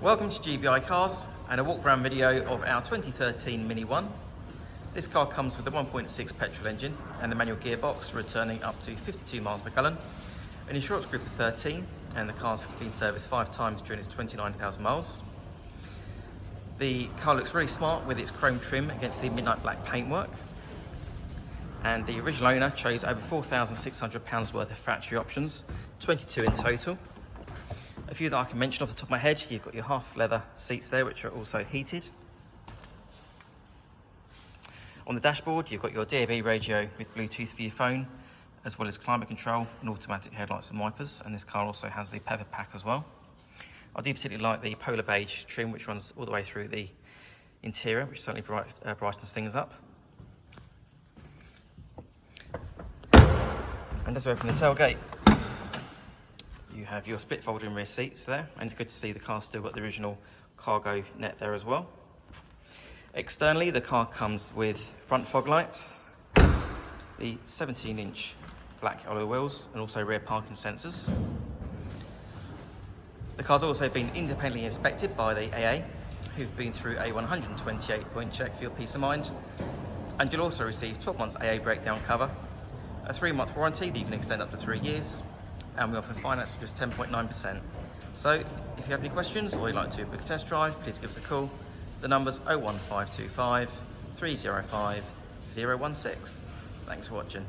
Welcome to GBI Cars and a walk around video of our 2013 Mini One. This car comes with a 1.6 petrol engine and the manual gearbox, returning up to 52 miles per gallon, an insurance group of 13, and the car's been serviced 5 times during its 29,000 miles. The car looks very smart with its chrome trim against the midnight black paintwork, and the original owner chose over £4,600 worth of factory options, 22 in total. A few that I can mention off the top of my head: you've got your half leather seats there, which are also heated. On the dashboard, you've got your DAB radio with Bluetooth for your phone, as well as climate control and automatic headlights and wipers. And this car also has the Pepper Pack as well. I do particularly like the polar beige trim, which runs all the way through the interior, which certainly brightens things up. And as we open the tailgate, you have your split folding rear seats there, and it's good to see the car's still got the original cargo net there as well. Externally, the car comes with front fog lights, the 17-inch black alloy wheels, and also rear parking sensors. The car's also been independently inspected by the AA, who've been through a 128-point check for your peace of mind. And you'll also receive 12 months AA breakdown cover, a 3-month warranty that you can extend up to 3 years, and we offer finance for just 10.9%. So if you have any questions or you'd like to book a test drive, please give us a call. The number's 01525 305 016. Thanks for watching.